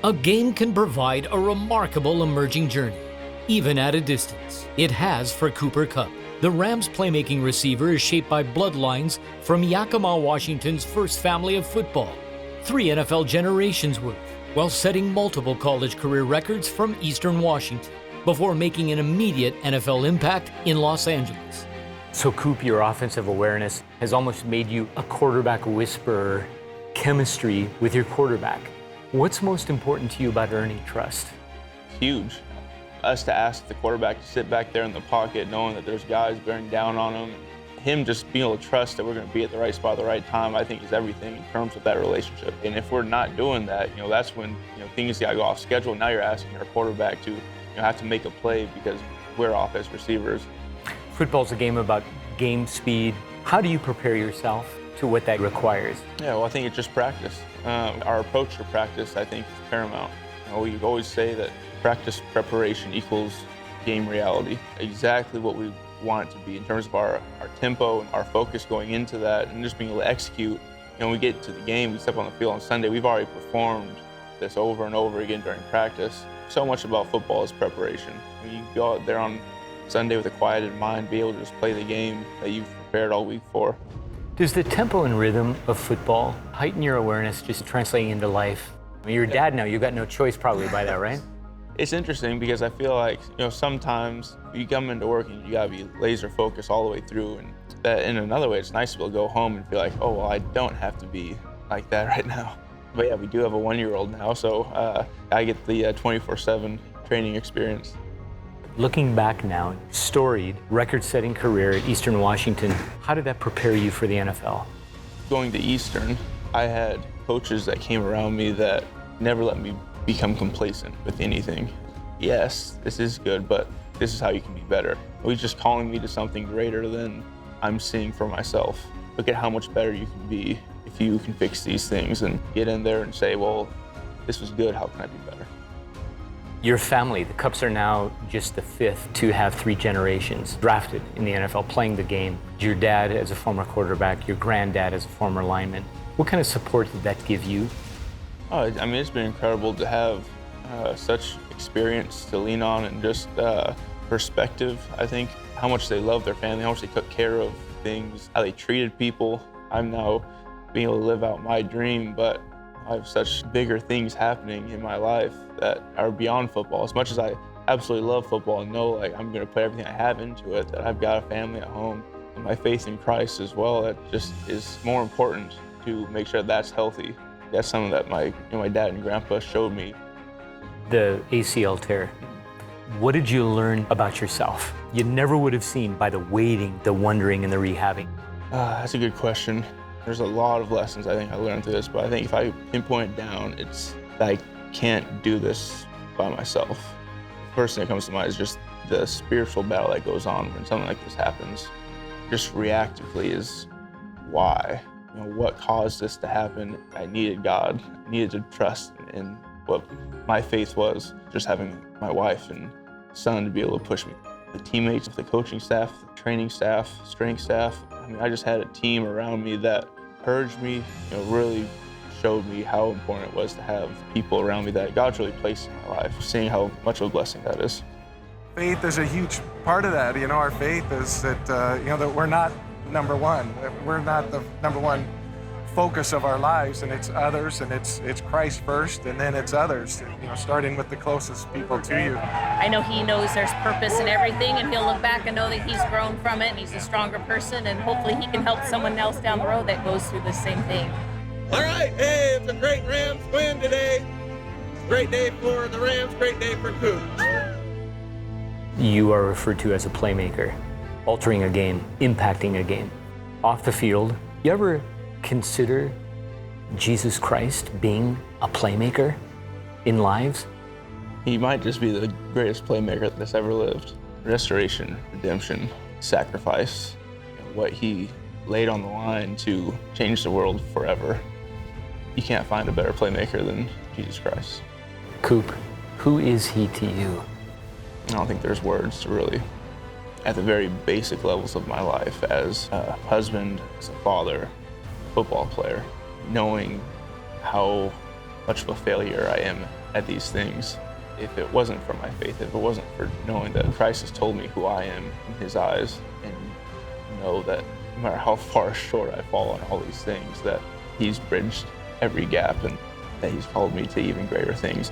A game can provide a remarkable emerging journey, even at a distance. It has for Cooper Kupp. The Rams' playmaking receiver is shaped by bloodlines from Yakima, Washington's first family of football, 3 NFL generations worth, while setting multiple college career records from Eastern Washington, before making an immediate NFL impact in Los Angeles. So Coop, your offensive awareness has almost made you a quarterback whisperer, chemistry with your quarterback. What's most important to you about earning trust? Huge. Us to ask the quarterback to sit back there in the pocket, knowing that there's guys bearing down on him. Him just being able to trust that we're going to be at the right spot at the right time, I think is everything in terms of that relationship. And if we're not doing that, that's when things got to go off schedule. Now you're asking our quarterback to have to make a play because we're off as receivers. Football's a game about game speed. How do you prepare yourself to what that requires? Yeah, well, I think it's just practice. Our approach to practice, I think, is paramount. We always say that practice preparation equals game reality. Exactly what we want it to be in terms of our tempo and our focus going into that and just being able to execute. When we get to the game, we step on the field on Sunday, we've already performed this over and over again during practice. So much about football is preparation. You go out there on Sunday with a quieted mind, be able to just play the game that you've prepared all week for. Does the tempo and rhythm of football heighten your awareness just translating into life? I mean, you're a dad now, you've got no choice probably by that, right? It's interesting because I feel like, sometimes you come into work and you gotta be laser focused all the way through, and that in another way, it's nice to be able to go home and feel like, oh, well, I don't have to be like that right now. But yeah, we do have a 1-year-old now, so I get the 24/7 training experience. Looking back now, storied, record-setting career at Eastern Washington, how did that prepare you for the NFL? Going to Eastern, I had coaches that came around me that never let me become complacent with anything. Yes, this is good, but this is how you can be better. He's just calling me to something greater than I'm seeing for myself. Look at how much better you can be if you can fix these things and get in there and say, well, this was good, how can I be better? Your family, the Kupps are now just the 5th to have 3 generations drafted in the NFL playing the game. Your dad as a former quarterback, your granddad as a former lineman. What kind of support did that give you? Oh, it's been incredible to have such experience to lean on and just perspective. I think how much they love their family, how much they took care of things, how they treated people. I'm now being able to live out my dream, but I have such bigger things happening in my life that are beyond football. As much as I absolutely love football and know I'm going to put everything I have into it, that I've got a family at home, and my faith in Christ as well, that just is more important to make sure that's healthy. That's something that my dad and grandpa showed me. The ACL tear. What did you learn about yourself? You never would have seen by the waiting, the wondering, and the rehabbing. That's a good question. There's a lot of lessons I think I learned through this, but I think if I pinpoint it down, it's that I can't do this by myself. The first thing that comes to mind is just the spiritual battle that goes on when something like this happens. Just reactively is why. What caused this to happen? I needed God. I needed to trust in what my faith was. Just having my wife and son to be able to push me. The teammates, the coaching staff, the training staff, strength staff. I just had a team around me that encouraged me, really showed me how important it was to have people around me that God's really placed in my life, seeing how much of a blessing that is. Faith is a huge part of that. Our faith is that, that we're not number one. We're not the number one focus of our lives, and it's others, and it's Christ first, and then it's others, starting with the closest people to you. I know he knows there's purpose in everything, and he'll look back and know that he's grown from it, and he's a stronger person, and hopefully he can help someone else down the road that goes through the same thing. All right, hey, it's a great Rams win today. Great day for the Rams, great day for Coop. You are referred to as a playmaker, altering a game, impacting a game. Off the field, you ever consider Jesus Christ being a playmaker in lives? He might just be the greatest playmaker that's ever lived. Restoration, redemption, sacrifice, what he laid on the line to change the world forever. You can't find a better playmaker than Jesus Christ. Coop, who is he to you? I don't think there's words to really, at the very basic levels of my life, as a husband, as a father, football player, knowing how much of a failure I am at these things. If it wasn't for my faith, if it wasn't for knowing that Christ has told me who I am in his eyes, and know that no matter how far short I fall on all these things, that he's bridged every gap and that he's called me to even greater things.